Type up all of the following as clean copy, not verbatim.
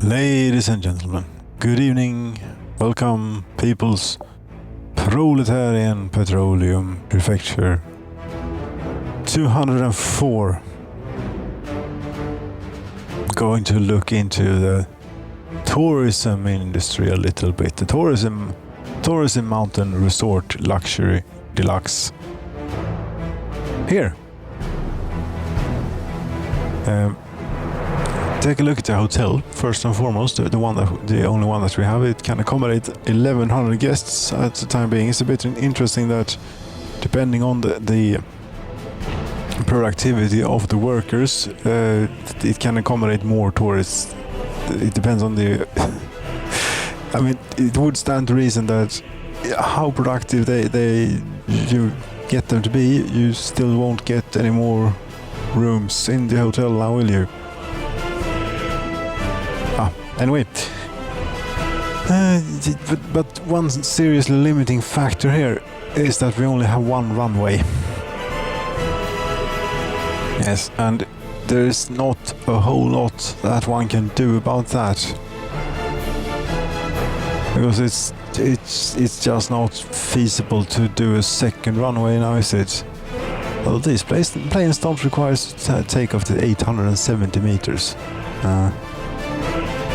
Ladies and gentlemen, good evening. Welcome, people's Proletarian Petroleum Prefecture 204. Going to look into the tourism industry a little bit. The tourism mountain resort luxury deluxe. Here. Take a look at the hotel first and foremost. The only one that we have. It can accommodate 1,100 guests at the time being. It's a bit interesting that, depending on the productivity of the workers, it can accommodate more tourists. It depends on the. I mean, it would stand to reason that how productive you get them to be, you still won't get any more rooms in the hotel now, will you? Anyway, but one seriously limiting factor here is that we only have one runway. Yes, and there is not a whole lot that one can do about that, because it's just not feasible to do a second runway now, is it? Well, these planes don't require to take off to 870 meters.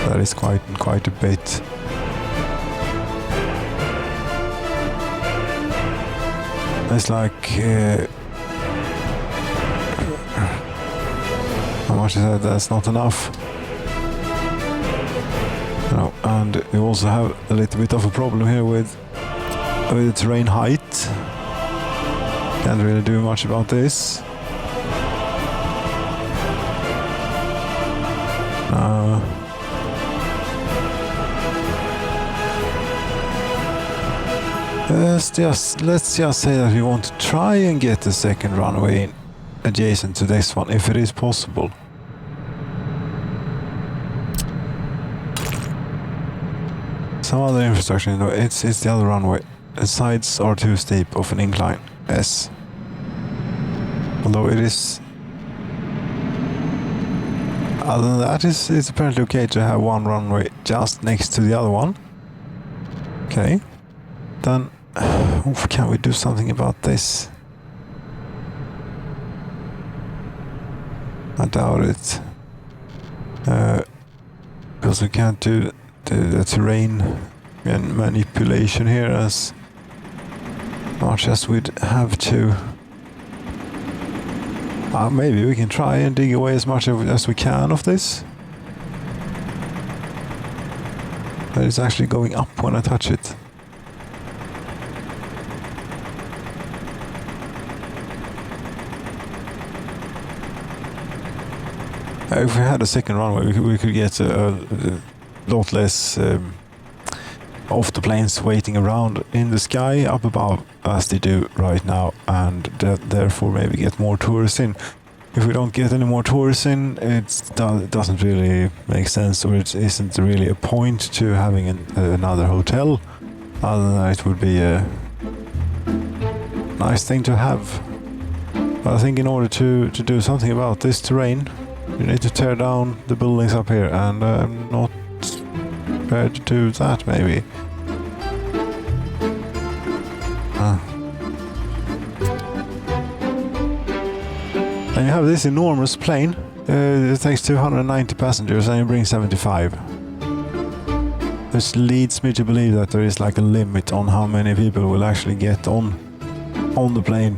That is quite a bit. It's like how much is that? That's not enough. No, and we also have a little bit of a problem here with the terrain height. Can't really do much about this. Let's just say that we want to try and get the second runway adjacent to this one, if it is possible. Some other infrastructure, it's the other runway. The sides are too steep of an incline. Yes. Although it is. Other than that, it's apparently okay to have one runway just next to the other one. Okay. Then, can we do something about this? I doubt it. Because we can't do the terrain and manipulation here as much as we'd have to. Maybe we can try and dig away as much as we can of this. But it's actually going up when I touch it. If we had a second runway, we could get a lot less of the planes waiting around in the sky up above as they do right now, and therefore maybe get more tourists in. If we don't get any more tourists in, it doesn't really make sense, or it isn't really a point to having another hotel. Other than that, it would be a nice thing to have. But I think in order to do something about this terrain, you need to tear down the buildings up here, and I'm not prepared to do that, maybe. And you have this enormous plane. It takes 290 passengers and you bring 75. This leads me to believe that there is like a limit on how many people will actually get on the plane.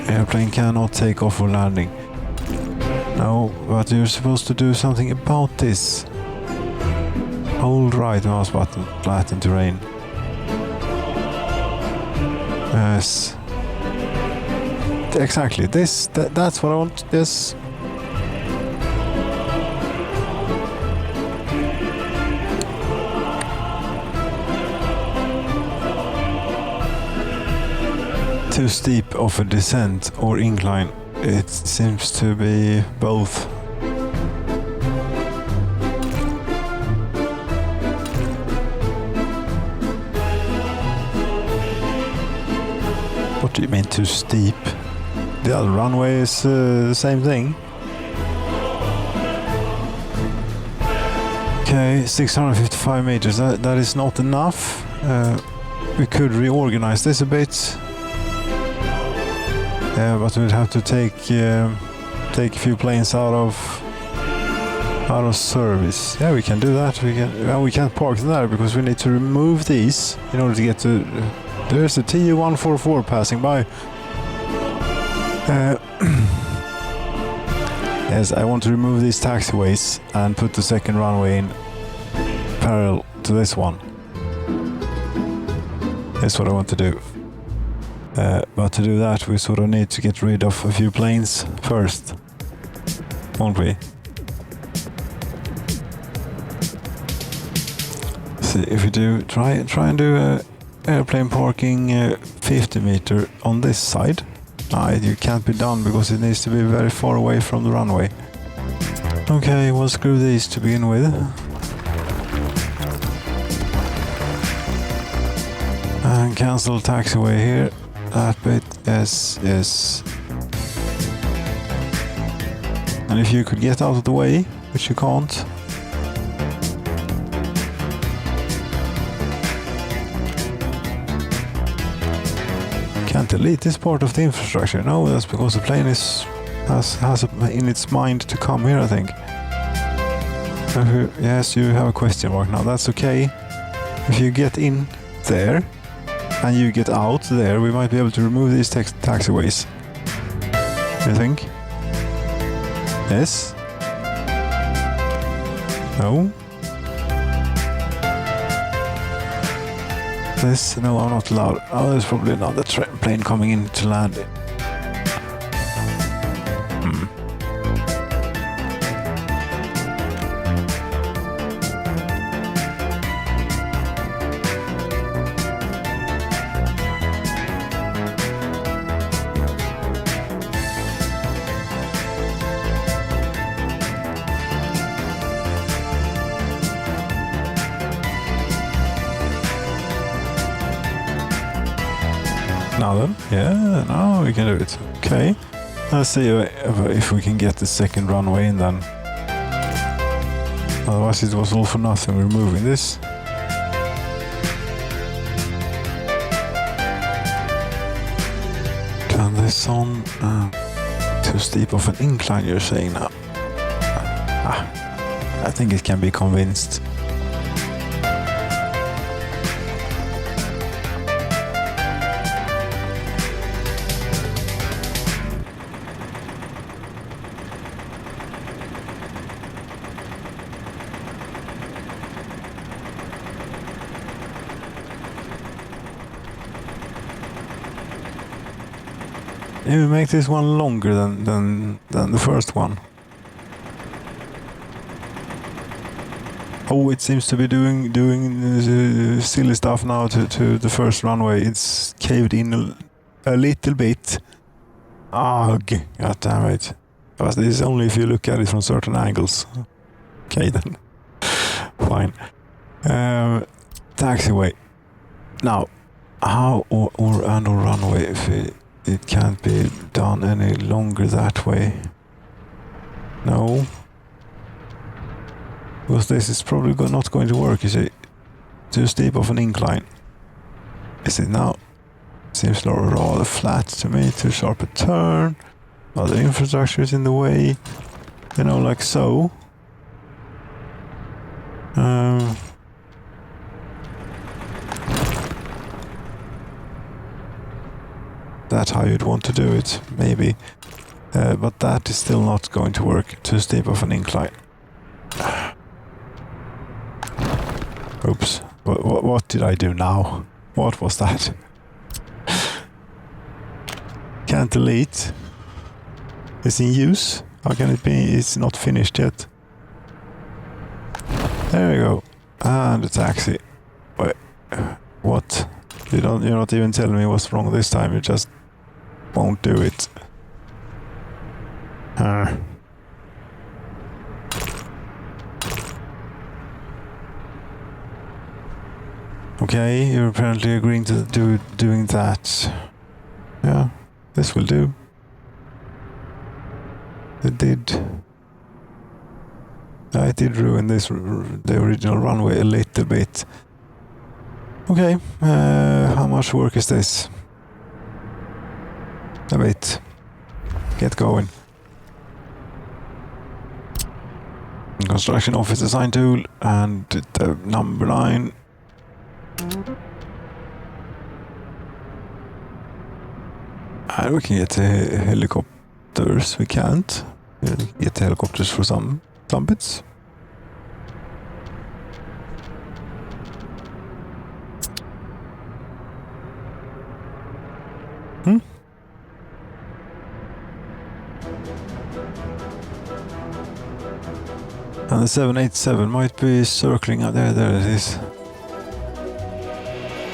Airplane cannot take off or landing. No, but you're supposed to do something about this. Hold right mouse button, flatten terrain. Yes. Exactly. That's what I want. This. Too steep of a descent or incline. It seems to be both. What do you mean too steep? The other runway is the same thing. Okay, 655 meters. That is not enough. We could reorganize this a bit. But we'd have to take a few planes out of service. Yeah, we can do that. We can't park there because we need to remove these in order to get to. There's a TU-144 passing by. Yes, I want to remove these taxiways and put the second runway in parallel to this one. That's what I want to do. But to do that, we sort of need to get rid of a few planes first, won't we? See if we do try and do a airplane parking 50 meter on this side. You can't be done because it needs to be very far away from the runway. Okay, we'll screw these to begin with. And cancel taxiway here. That bit, yes. And if you could get out of the way, which you can't. Can't delete this part of the infrastructure. No, that's because the plane has in its mind to come here, I think. Yes, you have a question mark now. That's okay. If you get in there and you get out there, we might be able to remove these taxiways. You think? Yes? No? This? No, I'm not allowed. Oh, there's probably another plane coming in to land. Now then, yeah, now we can do it. Okay, let's see if we can get the second runway in then. Otherwise it was all for nothing removing this. Turn this on. Too steep of an incline, you're saying now. I think it can be convinced. Maybe make this one longer than the first one. Oh, it seems to be doing silly stuff now to the first runway. It's caved in a little bit. God damn it. But this is only if you look at it from certain angles. Okay then. Fine. Taxiway. Now, how or runway if it can't be done any longer that way. No. Because this is probably not going to work, you see. Too steep of an incline. Is it now? Seems rather flat to me. Too sharp a turn. Other infrastructure is in the way. You know, like so. That's how you'd want to do it, maybe. But that is still not going to work. Too steep of an incline. Oops. What did I do now? What was that? Can't delete. It's in use. How can it be? It's not finished yet. There we go. And the taxi. Wait. What? You're not even telling me what's wrong this time. You just won't do it. Okay, you're apparently agreeing to doing that. Yeah, this will do. It did. I did ruin the original runway a little bit. Okay, how much work is this? A bit. Get going. Construction office design tool and the number 9. And we can get helicopters. We can't. We can get helicopters for some bits. And the 787 might be circling out there. There it is.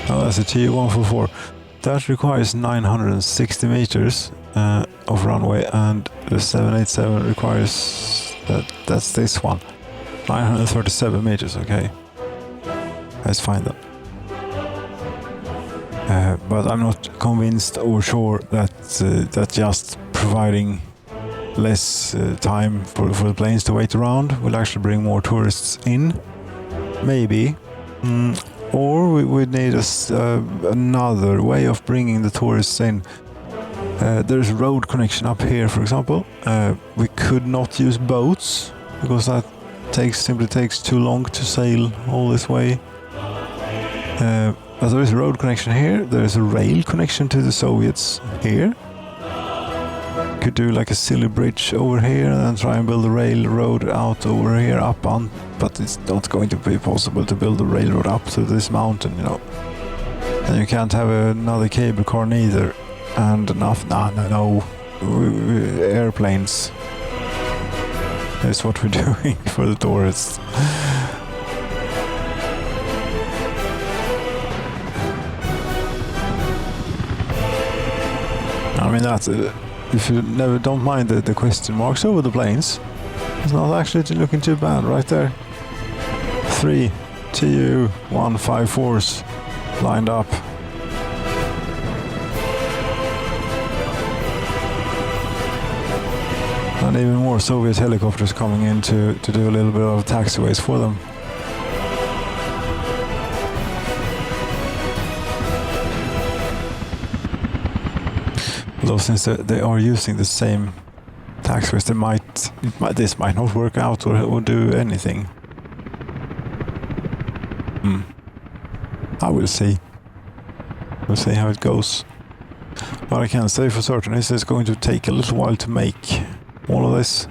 Oh, that's a TU-144. That requires 960 meters of runway, and the 787 requires that's this one, 937 meters. Okay, that's fine then. But I'm not convinced or sure that just providing less time for the planes to wait around will actually bring more tourists in. Maybe. Or we would need another way of bringing the tourists in. There's a road connection up here, for example. We could not use boats because that simply takes too long to sail all this way. But there is a road connection here. There is a rail connection to the Soviets here. Could do like a silly bridge over here and then try and build a railroad out over here up on, but it's not going to be possible to build a railroad up to this mountain, you know. And you can't have another cable car neither. And no, airplanes. That's what we're doing for the tourists. I mean, that's if you don't mind the question marks over the planes, it's not actually looking too bad right there. 3 Tu-154s lined up. And even more Soviet helicopters coming in to do a little bit of taxiways for them. Though since they are using the same taxiways, this might not work out or do anything. I will see. We'll see how it goes. What I can say for certain is it's going to take a little while to make all of this.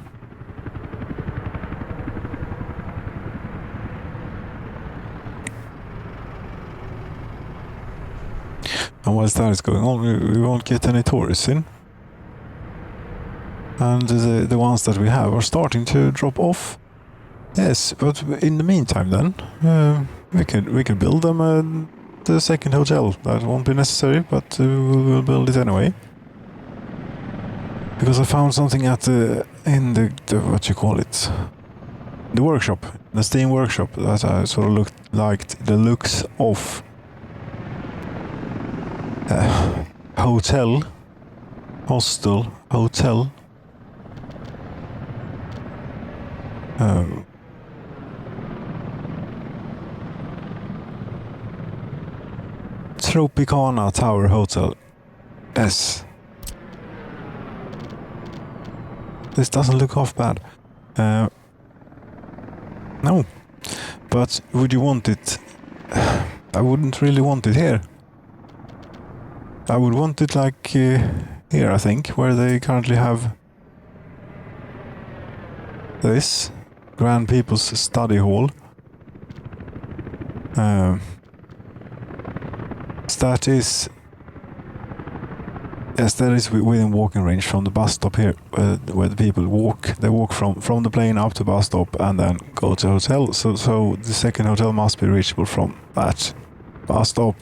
And whilst that is going on, we won't get any tourists in. And the ones that we have are starting to drop off. Yes, but in the meantime then, we could build them the second hotel. That won't be necessary, but we'll build it anyway. Because I found something in the what you call it, the workshop, the steam workshop, that I sort of liked the looks of. Hostel. Tropicana Tower Hotel. Yes. This doesn't look half bad. No. But would you want it? I wouldn't really want it here. I would want it like here, I think, where they currently have this Grand People's Study Hall. That is within walking range from the bus stop here, where the people walk. They walk from the plane up to bus stop and then go to hotel. So the second hotel must be reachable from that bus stop.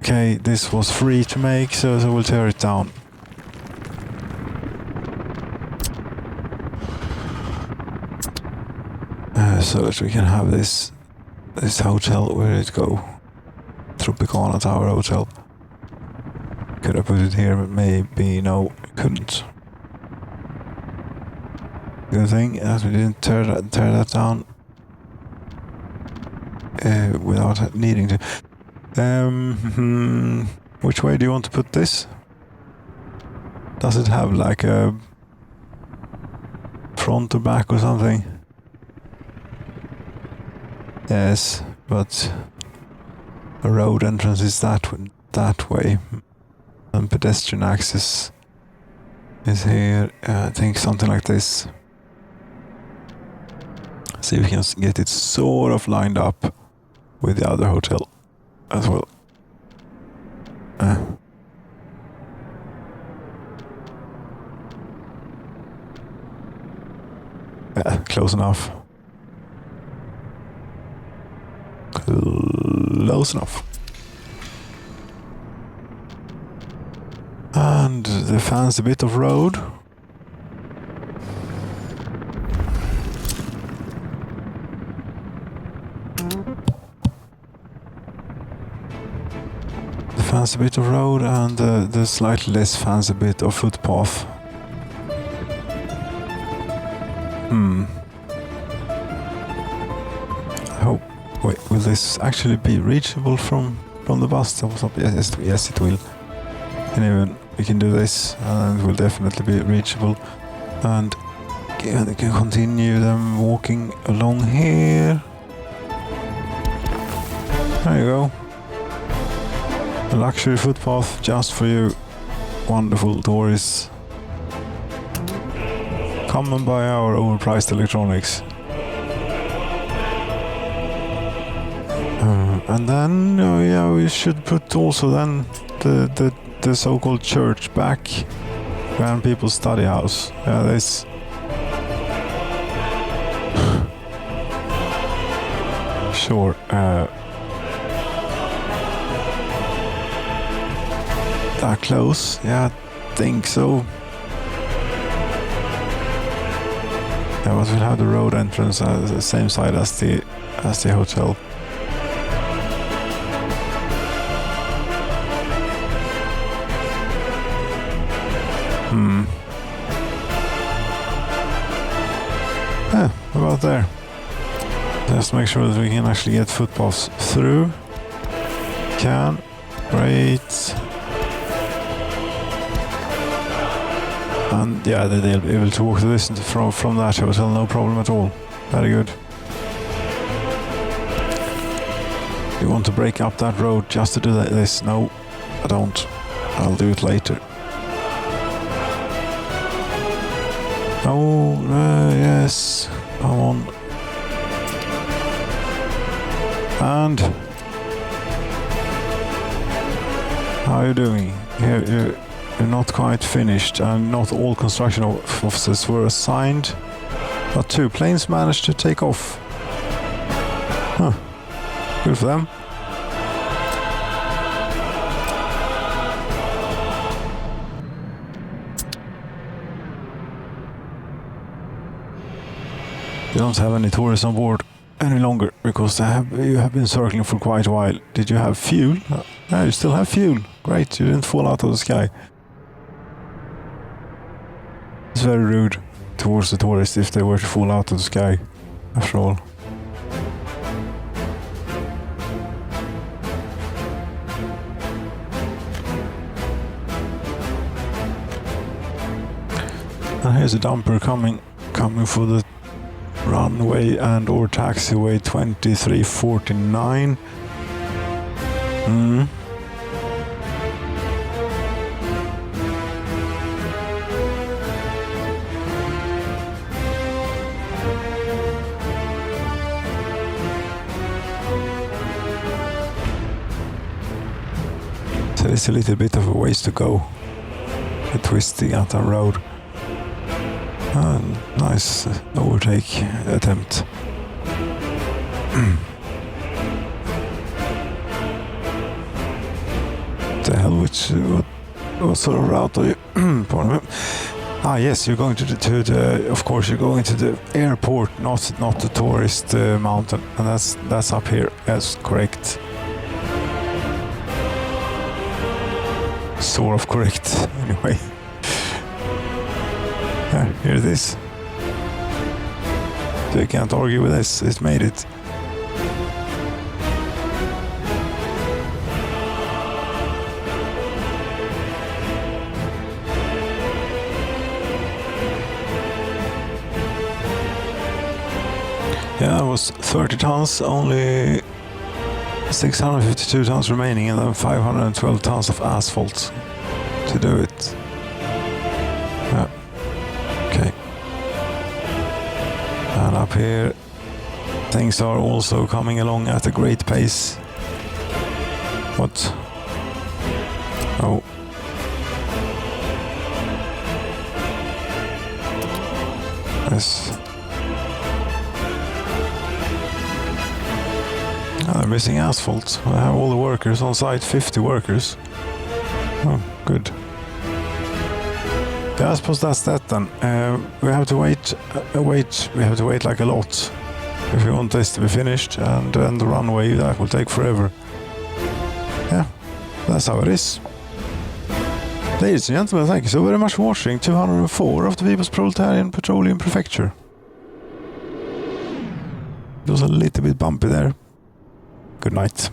Okay, this was free to make, so we'll tear it down. So that we can have this hotel. Where did it go? Tropicana Tower Hotel. Could I put it here? Maybe no, couldn't. Good thing that we didn't tear that down without needing to. Which way do you want to put this? Does it have like a front or back or something? Yes, but a road entrance is that way, and pedestrian access is here. I think something like this. See if we can get it sort of lined up with the other hotel as well. Yeah, close enough. Close enough. And the fancy bit of road. The fancy bit of road and the slightly less fancy bit of footpath. I hope. Wait, will this actually be reachable from the bus stop? Yes, it will. And even we can do this, and it will definitely be reachable. And we can continue them walking along here. There you go. A luxury footpath just for you, wonderful tourists. Come and buy our overpriced electronics. And then, yeah, we should put also then the so-called church back. Grand People's Study House. Yeah, this. Sure. That close? Yeah, I think so. Yeah, but we'll have the road entrance the same side as the hotel. Yeah, about there. Just make sure that we can actually get footpaths through. Can. Great. And yeah, they'll be able to walk to this from that hotel, no problem at all. Very good. You want to break up that road just to do this? No, I don't. I'll do it later. Oh, yes. Come on. And how are you doing? You're not quite finished, and not all construction officers were assigned, but 2 planes managed to take off. Huh. Good for them. You don't have any tourists on board any longer because you have been circling for quite a while. Did you have fuel? Yeah, you still have fuel. Great, you didn't fall out of the sky. It's very rude towards the tourists if they were to fall out of the sky, after all. And here's a dumper coming for the runway and or taxiway 2349. So it's a little bit of a ways to go. A twisty at the road. Nice overtake attempt. The hell, what sort of route are you? Pardon me. Ah, yes, you're going to the of course you're going to the airport, not the tourist mountain, and that's up here. That's correct. Sort of correct, anyway. Yeah, here it is. So you can't argue with this. It made it. Yeah, it was 30 tons, only 652 tons remaining, and then 512 tons of asphalt to do it. Yeah. Okay. And up here, things are also coming along at a great pace. What? Oh. Yes. They're missing asphalt. I have all the workers on site, 50 workers. Oh, good. Yeah, I suppose that's that then. We have to wait. We have to wait like a lot if we want this to be finished, and then the runway, that will take forever. Yeah, that's how it is. Ladies and gentlemen, thank you so very much for watching 204 of the People's Proletarian Petroleum Prefecture. It was a little bit bumpy there. Good night.